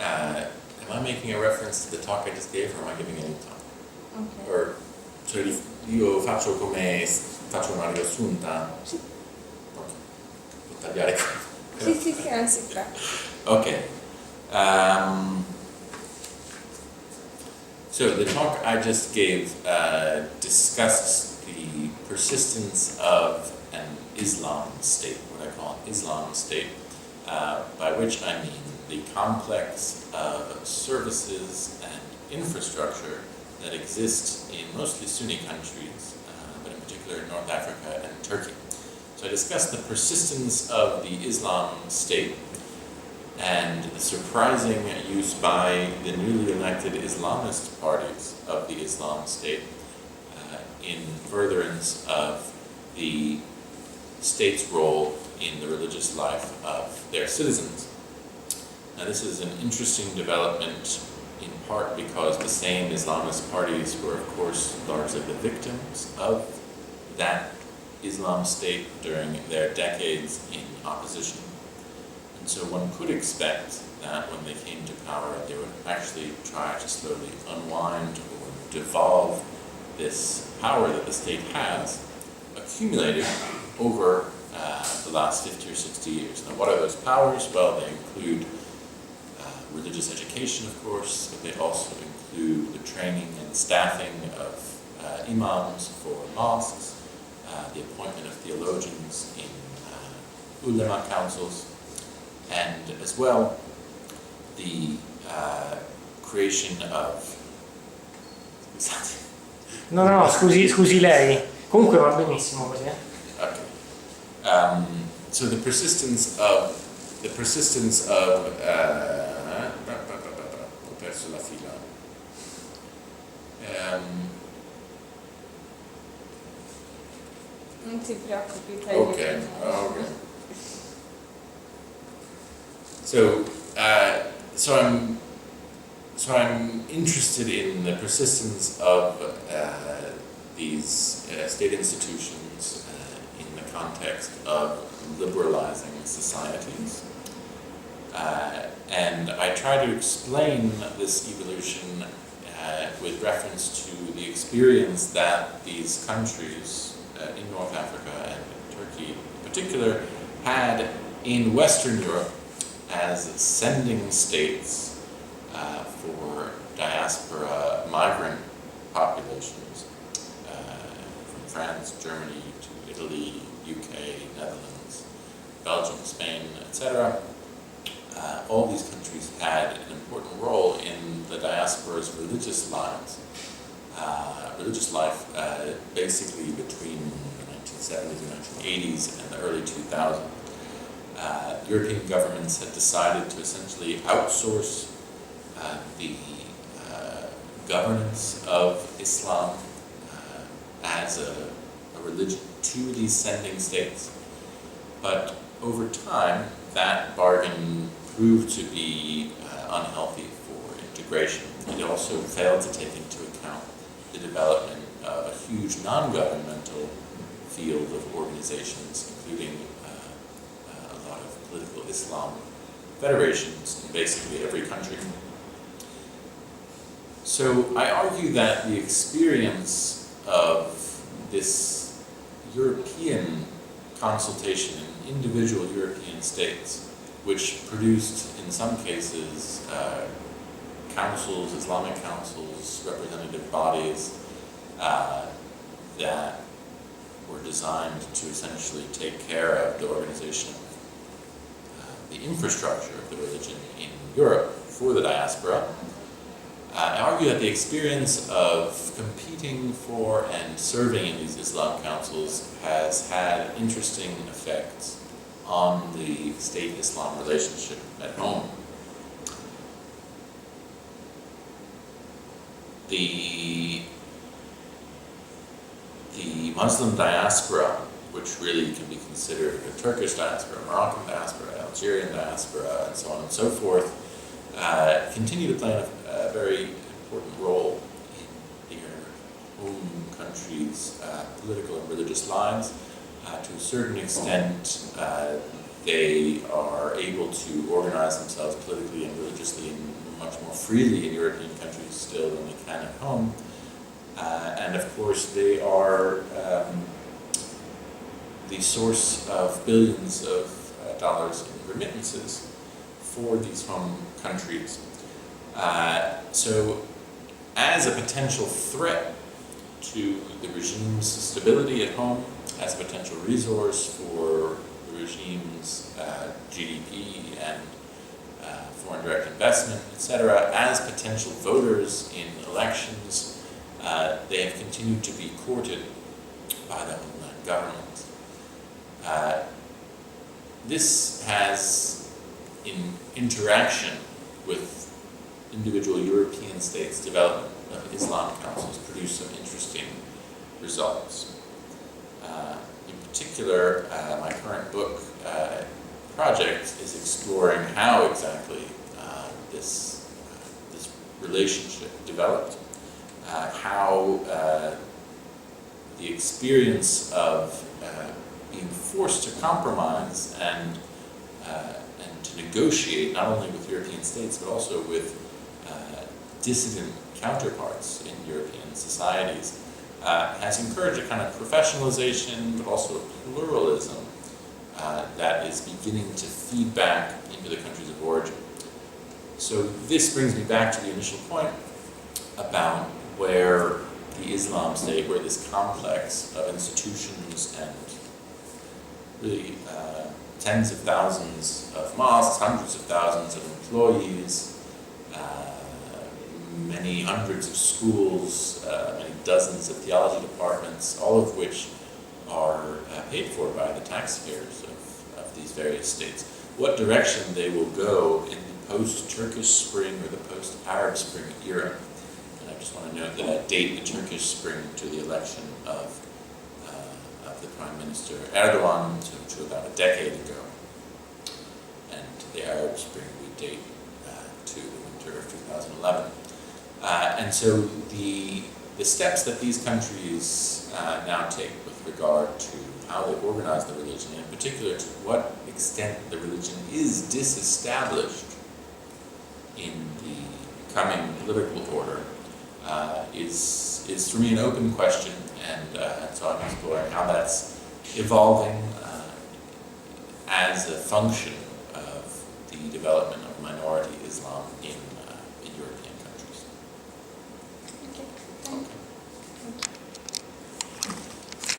am I making a reference to the talk I just gave, or am I giving a new talk? Ok. Or, cioè io faccio faccio una riassunta? Sì. Ok, può tagliare qui. Sì, anzi, fra. Okay. So the talk I just gave discussed the persistence of an Islam state, what I call an Islam state, by which I mean the complex of services and infrastructure that exist in mostly Sunni countries, but in particular in North Africa and Turkey. So I discussed the persistence of the Islam state and the surprising use by the newly elected Islamist parties of the Islam State in furtherance of the state's role in the religious life of their citizens. Now this is an interesting development in part because the same Islamist parties were of course largely the victims of that Islam State during their decades in opposition. And so one could expect that when they came to power, they would actually try to slowly unwind or devolve this power that the state has accumulated over the last 50 or 60 years. Now, what are those powers? Well, they include religious education, of course, but they also include the training and staffing of imams for mosques, the appointment of theologians in ulama councils, and as well the creation of No, scusi lei. Comunque va benissimo così. Okay. So the persistence of ho perso la fila. Non ti preoccupi, Okay. So I'm interested in the persistence of these state institutions in the context of liberalizing societies, and I try to explain this evolution with reference to the experience that these countries in North Africa and Turkey in particular had in Western Europe as sending states for diaspora migrant populations from France, Germany to Italy, UK, Netherlands, Belgium, Spain, etc. All these countries had an important role in the diaspora's religious lives. Religious life basically between the 1970s and 1980s and the early 2000s. European governments had decided to essentially outsource the governance of Islam as a religion to these sending states. But over time, that bargain proved to be unhealthy for integration. It also failed to take into account the development of a huge non-governmental field of organizations, including a lot of political Islam federations in basically every country. So I argue that the experience of this European consultation in individual European states, which produced in some cases councils, Islamic councils, representative bodies that were designed to essentially take care of the organization of the infrastructure of the religion in Europe for the diaspora. I argue that the experience of competing for and serving in these Islam councils has had interesting effects on the state-Islam relationship at home. The Muslim diaspora, which really can be considered a Turkish diaspora, Moroccan diaspora, Algerian diaspora, and so on and so forth, continue to play a very important role in their home countries' political and religious lives. To a certain extent, they are able to organize themselves politically and religiously and much more freely in European countries still than they can at home. And of course, they are the source of billions of dollars in remittances for these home countries. So, as a potential threat to the regime's stability at home, as a potential resource for the regime's GDP and foreign direct investment, etc., as potential voters in elections, they have continued to be courted by the homeland government. This has, in interaction with individual European states' development of Islam councils, produced some interesting results. In particular, my current book project is exploring how exactly this relationship developed, how the experience of being forced to compromise and to negotiate not only with European states but also with dissident counterparts in European societies has encouraged a kind of professionalization but also a pluralism that is beginning to feed back into the countries of origin. So this brings me back to the initial point about where the Islam State, where this complex of institutions and really tens of thousands of mosques, hundreds of thousands of employees, many hundreds of schools, many dozens of theology departments, all of which are paid for by the taxpayers of these various states. What direction they will go in the post-Turkish Spring or the post-Arab Spring era. And I just want to note that I date the Turkish Spring to the election of the Prime Minister Erdogan to about a decade ago. And the Arab Spring we date to the winter of 2011. And so the steps that these countries now take with regard to how they organize the religion, and in particular to what extent the religion is disestablished in the coming political order, is for me an open question, and so I'm exploring how that's evolving as a function of the development of minority Islam in